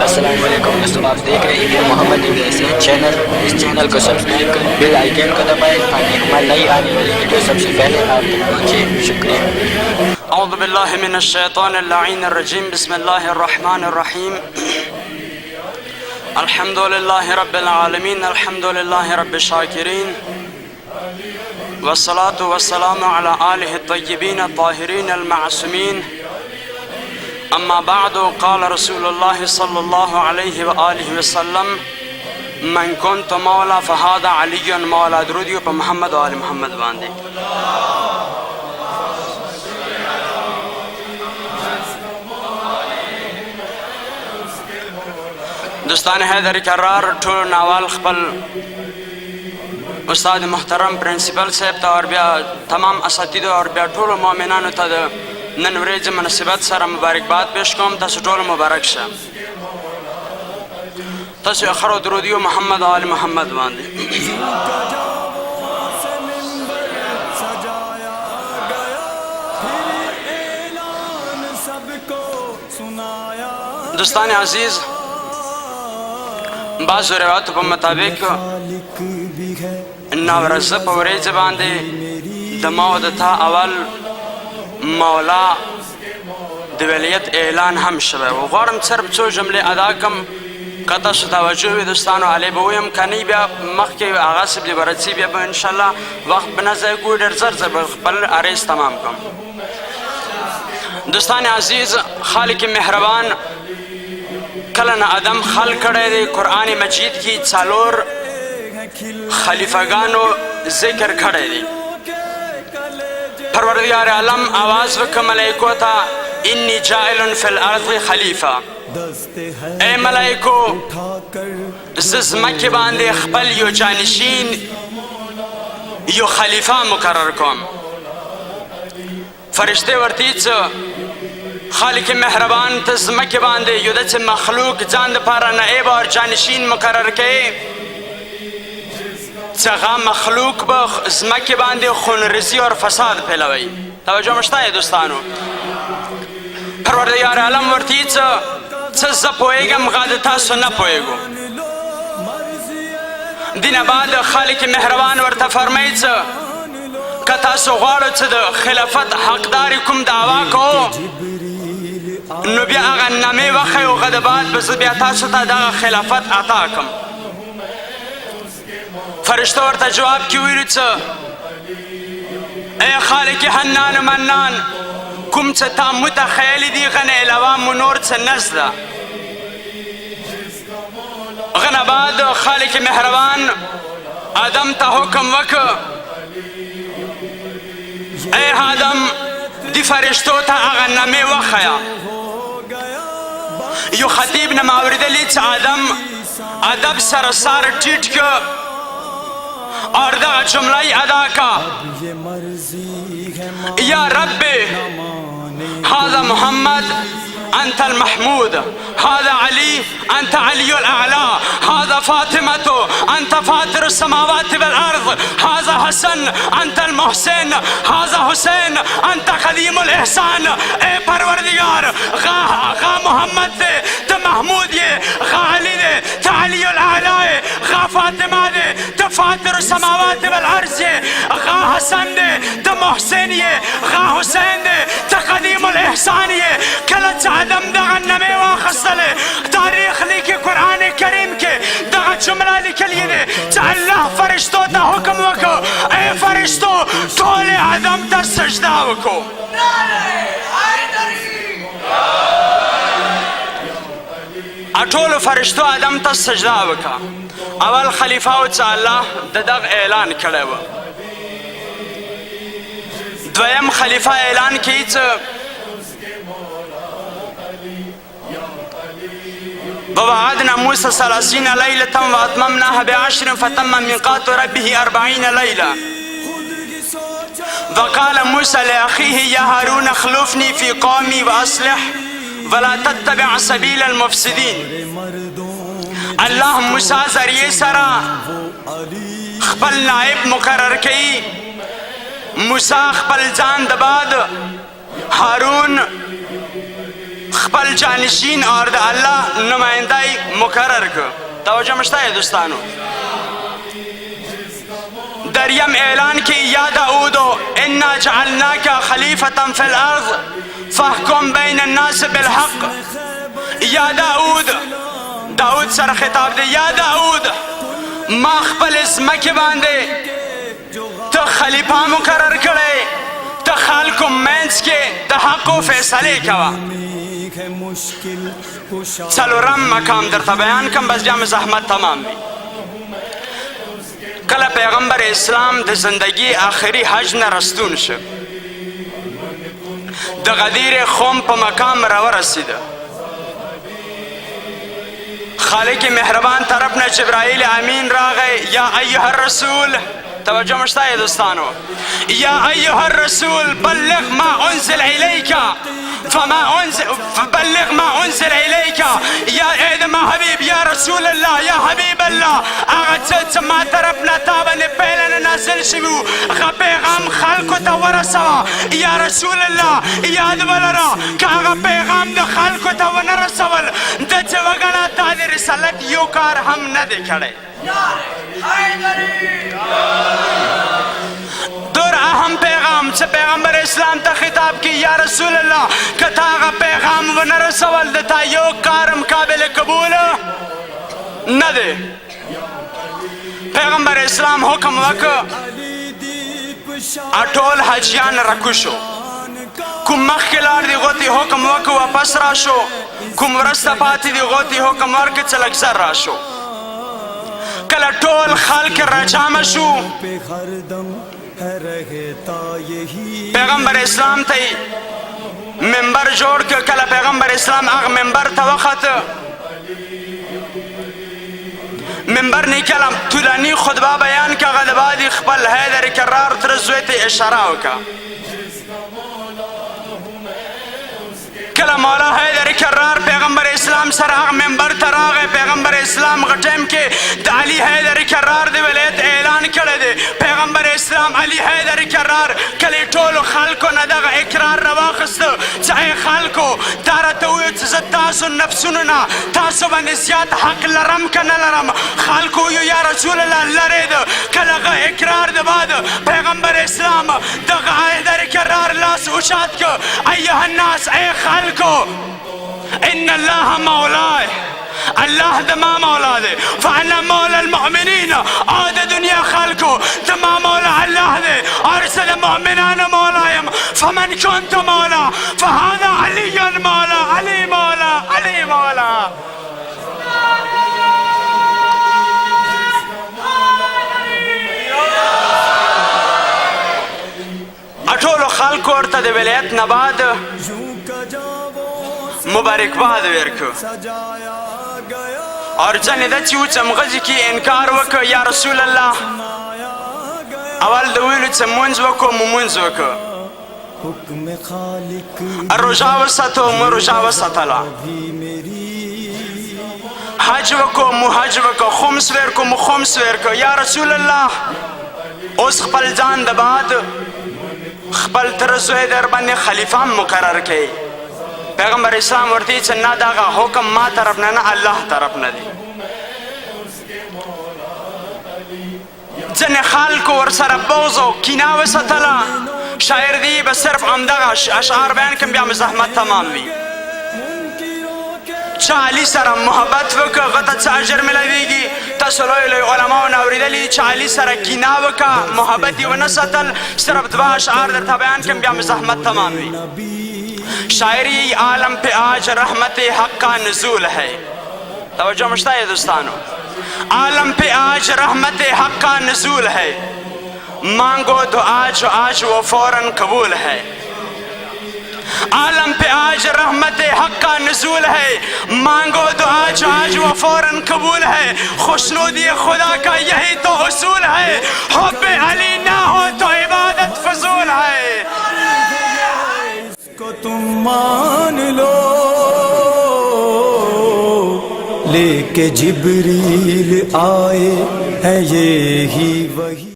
अस्सलाम वालेकुम दोस्तों, आप देख रहे हैं मोहम्मद इब्न हसीन चैनल। इस चैनल को सब्सक्राइब कर बेल आइकन को दबाएं ताकि हमारी नई आने वाली वीडियो सबसे पहले आप तक पहुंचे। शुक्रिया। औज़ु बिल्लाहि मिनश शैतानिर लाइनिर रजीम। बिस्मिल्लाहिर रहमानिर रहीम। अल्हम्दुलिल्लाहि रब्बिल आलमीन, अल्हम्दुलिल्लाहि रब्बिश शाकिरीन, वस्सलातु वस्सलामु अला आलिहि तय्यबीन ताहिरीन अल मासूमीन। अम्मा बादु क़ाल रसूलुल्लाह सल्लल्लाहु अलैहि व आलिहि वसल्लम मन कुन्त मौला फ़हादा अलीयुन मौला। दुरूदियो पर मोहम्मद व आले मोहम्मद बांधे। दोस्तान हैदर करार ठो नावाल खपल उस्ताद मोहतरम प्रिंसिपल साहब ता और बिया तमाम असातिद और बिया ठोल मोमिनान ता नन वरेज मनसिबत सर मुबारकबाद पेश कोम। तस टोल मुबारक शा तस अखरो दुरूदियो मोहम्मद आल मोहम्मद बांधे। दोस्तान अजीज, बाज़ रिवायत के मुताबिक नवरज़ पवरेज बांधे दमाउद था अवल मौला दवलियत ऐलान हम शबे वो गौरम सर्ब चो जुमले अदा कम कता तवज्जो दोस्तानो आले बोयम कनी बिया मख के आगाज से बरसी बिया इंशाल्लाह वक्त बनज़र गुडर जर बल अरेस तमाम कम। दोस्तान अजीज, खालिक मेहरबान कलन आदम खल करे दे कुरान मजीद की चालोर खलीफागानो जिक्र करे दे। परवरदिगार आलम आवाज वक मलाइको था इन्नी जाइलुन फिल अर्ज़ खलीफा। ए मलाइको जिस मक्के बांधे खपल यो जानशीन यो खलीफा मुकर्रर कोम। फरिश्ते वर्तीच खालिक मेहरबान तस मक्के बांधे युद्ध से मखलूक जान पारा नएब और जानशीन मुकर्रर के चगा मखलूक मक्के बांधे खून रिजी और फसाद फैलावई। तवज्जो मश्ता है दोस्तानो। परवरदिगार आलम वर्तीच च पोएगम गादता सुन पोएगो दिन बाद खालिक मेहरबान वर्ता फरमाइच कथा सुगाड़ च खिलाफत हकदारी कुम दावा को नबिया आगा नमे वखे गदबात बस बियाता सुता दा खिलाफत अता कम। फरिश्तों वर्ता जवाब क्यों च ए खालिक हन्नान मन्नान कुम च ता मुतखयली दी गने लवा मुनूर च नजदा गना बाद खालिक मेहरबान आदम ता हुक्म वक ए आदम दी फरिश्तों ता आगा नमे वखया यो खतीब न मावरिदली च आदम अदब सरसार टीट के और दा जुमलाई अदा का या रब्बे हाज़ा मोहम्मद अंतल महमूद, हाज़ा अली अंत अलीउल आला, हाज़ा फातिमतो अंत फातिर समावाति वल अर्ज़, हाज़ा हसन अंतल मोहसिन, हाज़ा हुसैन अंत क़दीमुल एहसान। ए परवरदिगार गा मोहम्मद दे तो महमूद ये, गा अली दे तो अलीउल आला है, गा फातिमा दे तो फातिर समावाति वल अर्ज़ ये, गा हसन दे तो मोहसिन ये, गा हुसैन दे तो क़दीमुल एहसान ये। कलच आदम दगा नमे वाखसले तारीख लिखे कुरान करीम के दगा जुमला लिखे लिए दे अल्लाह फरिश्तों ता हुक्म वको ए फरिश्तों टोले आदम ता सजदा वको। अटोल फरिश्तों आदम ता सजदा वका। अवल खलीफा चा अल्लाह ददग ऐलान करे व द्वयम खलीफा ऐलान की ववअदना मूसा 30 लैलतन वअतममनाहा बिअश्रिन फतम्म मीक़ातु रब्बिही 40 लैला। वक़ाल मूसा लिअख़ीही या हारून अख़्लुफ़नी फ़ी क़ौमी वअस्लिह वला तत्तबिअ सबीलल मुफ़सिदीन। अल्लाह मूसा ज़रिए सरा खपल नाइब मुकर्रर कई। मूसा खपल जान दबाद हारून खपल जानशीन और द अल्लाह नुमाइंदाई मुकर्रर को। तवज्जो मशता है दोस्तानो। दरियम ऐलान की या दाऊदो इन्ना जअलनाका खलीफतन फिल अर्ज़ फहकुम बैन अन्नास बिल हक़। या दाऊद सर खिताब दे, या दाऊद मा खपल ज़मके बांदे तो खलीफा मुकर्रर करे, तो खालको मेंस के द हक़ो फैसले कवा। सलोरम मकाम दर बयान कम बस जाम ज़हमत तमाम भी। कल पैगम्बर इस्लाम द जिंदगी आखिरी हज न रस्तून शो द गदीर खोम प मकाम रवा रसीदा। खालिक मेहरबान तरफ न जिब्राइल अमीन रा गए, या अय्युहर रसूल। तवज्जो मशता है दोस्तानो। या अय्युहर रसूल बल्लिग मा उन्ज़िल इलैका बल्लिग मा उन्ज़िल इलैका। या एदमा हबीब या रसूल अल्लाह, या हबीब अल्लाह, आगत मा तरफ न ताबन पहले न नाज़िल शिवू गा पैगाम खालको ता वरसवा। या रसूल अल्लाह याद वलरा का पैगाम द खालको ता वनरसवल द जवगना तादे रिसालत यो कार हम न देखड़े। दूर अहम पैगाम से पैगम्बर इस्लाम ता खिताब की, या रसूल अल्लाह कथा का पैगाम व न रसवल देता यो कारम काबिल कबूल न दे। पैगम्बर इस्लाम हुक्म वक अटोल हजियान रकुशो कुम मखलार दी गोती हुक्म वक वापस राशो कुम रस्ता पाती दी गोती हुक्म वर्क चलक सर राशो कल टोल खाल के रजामशु। पैगम्बर इस्लाम थे मेंबर जोड़ के कल पैगम्बर इस्लाम आग मेंबर था वक़्त मेंबर निकला तुलानी खुतबा बयान का गदबादी खपल हैदर करार तरज़ुत इशारा का कला मौला हैदर करार पैगम्बर इस्लाम सर आग मेंबर तराग पैगम्बर इस्लाम गटम के अली हैदर करार दे वलायत ऐलान करे दे। पैगम्बर इस्लाम अली हैदर करार कले टोल खालको नदग इकरार रवाखस्त चाहे खालको दारा तो तासु नफ्सुना तासु बनिसियात हक लरम का न लरम खालको या रसूल अल्लाह लरेद कलगा इकरार दे बाद पैगम्बर इस्लाम दग हैदर करार लास उशात को अय्युहा अन्नास ए खालको इन अल्लाह मौलाए अल्लाह दमा मौला दे फ़अना मौला المؤمنين आद दुनिया खालको दमा मौला अल्लाह दे और सल मोमिनान मौलायम फमन कुंत मौला फहादा अली मौला अली मौला अली मौला। अठोलो खालको और तद विलायत नबाद मुबारकबाद वेरको और जने दच्यू चमगज की इनकार वक या रसूल अल्लाह अवल दविल चमुंज वको मुमुंज वको रोजावसतो मुरोजावसतला हज वको मुहज वको खुम्स वेरको मुखुम्स वेरको या रसूल अल्लाह उस खपल जान दबाद खपल तरज़ुए दर बने खलीफा मुकर्रर के। पैगम्बर इस्लाम वर्ती चन्ना दागा हुक्म मा तरफ न अल्लाह तरफ न दी जन खाल को और सर बोझो किना वसतला शायर दी बस सिर्फ अमदगा अशार बयान कम बिया मज़हमत तमाम भी चाली सर मोहब्बत वक गत अजर मिलेगी तसलोल उलमा नवरिदली चाली सर किना वक मोहब्बत व नसतल सिर्फ दवा अशार दर बयान कम बिया मज़हमत तमाम भी। शायरी आलम पे आज रहमत हक का नज़ूल है। तवज्जो मशता है दोस्तानो। आलम पे आज रहमत हक का नज़ूल है मांगो तो आज वो फौरन कबूल है। आलम पे आज रहमत हक का नज़ूल है मांगो तो आज वो फौरन कबूल है। खुशनुदी खुदा का यही तो उसूल है हुब्बे अली ना हो तो इबादत फजूल है। को तुम मान लो लेके जिब्रील आए है ये ही वही।